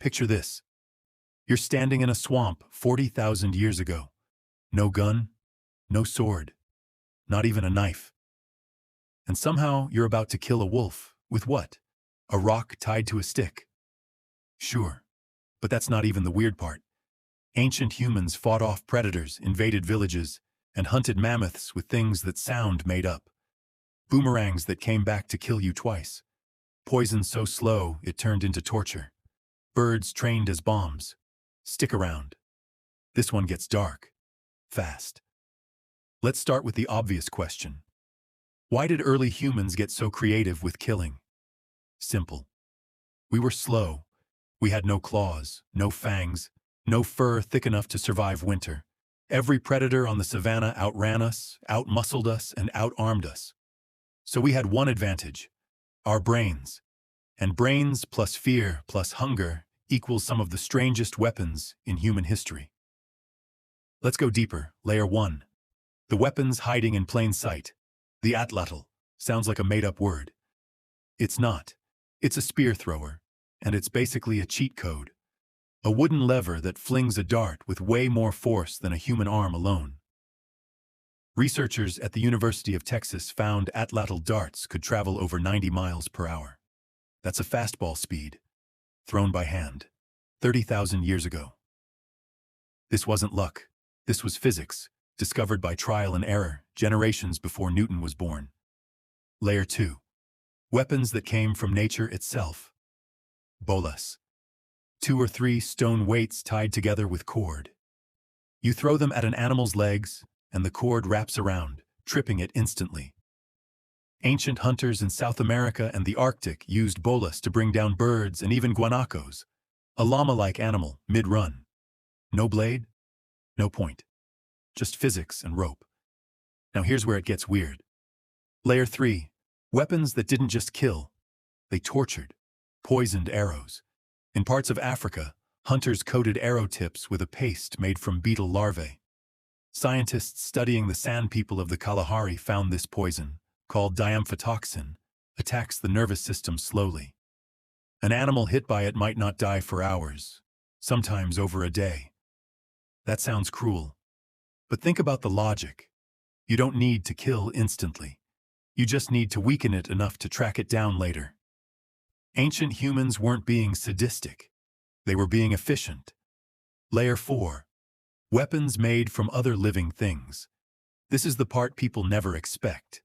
Picture this. You're standing in a swamp 40,000 years ago. No gun, no sword, not even a knife. And somehow you're about to kill a wolf with what? A rock tied to a stick. Sure, but that's not even the weird part. Ancient humans fought off predators, invaded villages, and hunted mammoths with things that sound made up. Boomerangs that came back to kill you twice. Poison so slow it turned into torture. Birds trained as bombs. Stick around. This one gets dark. Fast. Let's start with the obvious question. Why did early humans get so creative with killing? Simple. We were slow. We had no claws, no fangs, no fur thick enough to survive winter. Every predator on the savannah outran us, outmuscled us, and outarmed us. So we had one advantage: our brains. And brains plus fear plus hunger equals some of the strangest weapons in human history. Let's go deeper. Layer 1. The weapons hiding in plain sight. The atlatl. Sounds like a made-up word. It's not. It's a spear thrower, and it's basically a cheat code. A wooden lever that flings a dart with way more force than a human arm alone. Researchers at the University of Texas found atlatl darts could travel over 90 miles per hour. That's a fastball speed, thrown by hand, 30,000 years ago. This wasn't luck. This was physics, discovered by trial and error, generations before Newton was born. Layer 2. Weapons that came from nature itself. Bolas. 2 or 3 stone weights tied together with cord. You throw them at an animal's legs, and the cord wraps around, tripping it instantly. Ancient hunters in South America and the Arctic used bolas to bring down birds and even guanacos, a llama-like animal, mid-run. No blade, no point. Just physics and rope. Now here's where it gets weird. Layer 3. Weapons that didn't just kill. They tortured. Poisoned arrows. In parts of Africa, hunters coated arrow tips with a paste made from beetle larvae. Scientists studying the sand people of the Kalahari found this poison, called diamphitoxin, attacks the nervous system slowly. An animal hit by it might not die for hours, sometimes over a day. That sounds cruel. But think about the logic. You don't need to kill instantly. You just need to weaken it enough to track it down later. Ancient humans weren't being sadistic. They were being efficient. Layer 4. Weapons made from other living things. This is the part people never expect.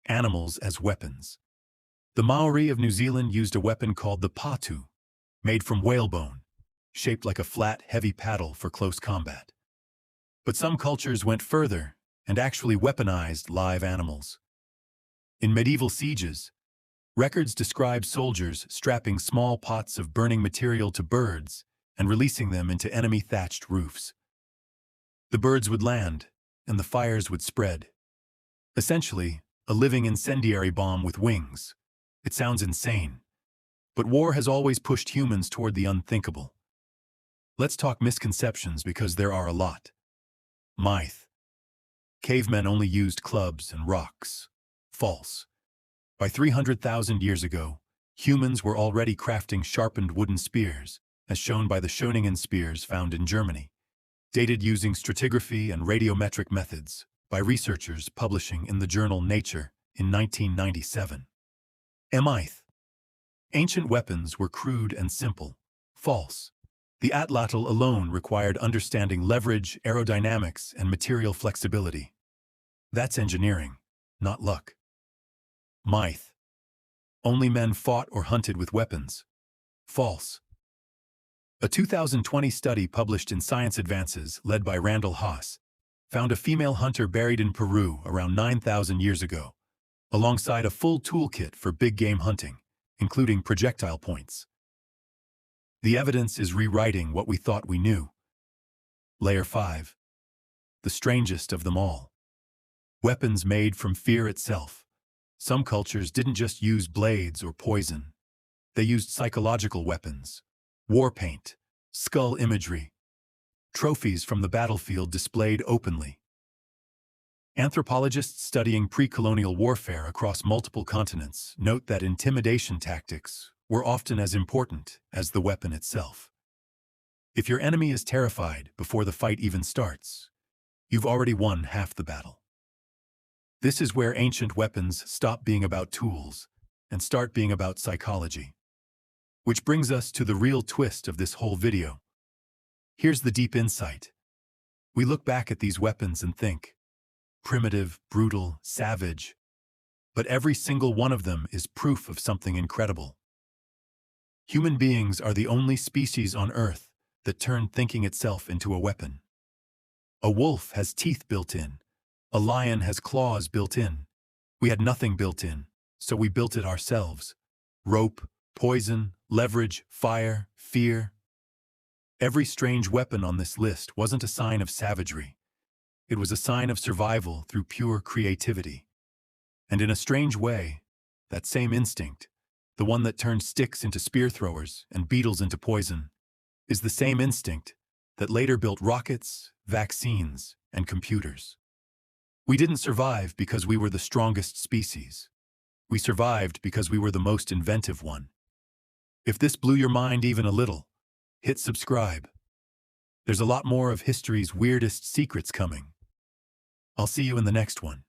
Animals as weapons. The Maori of New Zealand used a weapon called the patu, made from whalebone, shaped like a flat, heavy paddle for close combat. But some cultures went further and actually weaponized live animals. In medieval sieges, records describe soldiers strapping small pots of burning material to birds and releasing them into enemy-thatched roofs. The birds would land, and the fires would spread. Essentially, a living incendiary bomb with wings. It sounds insane, but war has always pushed humans toward the unthinkable. Let's talk misconceptions because there are a lot. Myth. Cavemen only used clubs and rocks. False. By 300,000 years ago, humans were already crafting sharpened wooden spears, as shown by the Schöningen spears found in Germany, dated using stratigraphy and radiometric methods by researchers publishing in the journal Nature in 1997. Myth. Ancient weapons were crude and simple. False. The atlatl alone required understanding leverage, aerodynamics, and material flexibility. That's engineering, not luck. Myth. Only men fought or hunted with weapons. False. A 2020 study published in Science Advances, led by Randall Haas, found a female hunter buried in Peru around 9,000 years ago, alongside a full toolkit for big game hunting, including projectile points. The evidence is rewriting what we thought we knew. Layer 5. The strangest of them all. Weapons made from fear itself. Some cultures didn't just use blades or poison. They used psychological weapons, war paint, skull imagery, trophies from the battlefield displayed openly. Anthropologists studying pre-colonial warfare across multiple continents note that intimidation tactics were often as important as the weapon itself. If your enemy is terrified before the fight even starts, you've already won half the battle. This is where ancient weapons stop being about tools and start being about psychology. Which brings us to the real twist of this whole video. Here's the deep insight. We look back at these weapons and think, primitive, brutal, savage, but every single one of them is proof of something incredible. Human beings are the only species on Earth that turned thinking itself into a weapon. A wolf has teeth built in. A lion has claws built in. We had nothing built in, so we built it ourselves. Rope, poison, leverage, fire, fear. Every strange weapon on this list wasn't a sign of savagery. It was a sign of survival through pure creativity. And in a strange way, that same instinct, the one that turned sticks into spear throwers and beetles into poison, is the same instinct that later built rockets, vaccines, and computers. We didn't survive because we were the strongest species. We survived because we were the most inventive one. If this blew your mind even a little, hit subscribe. There's a lot more of history's weirdest secrets coming. I'll see you in the next one.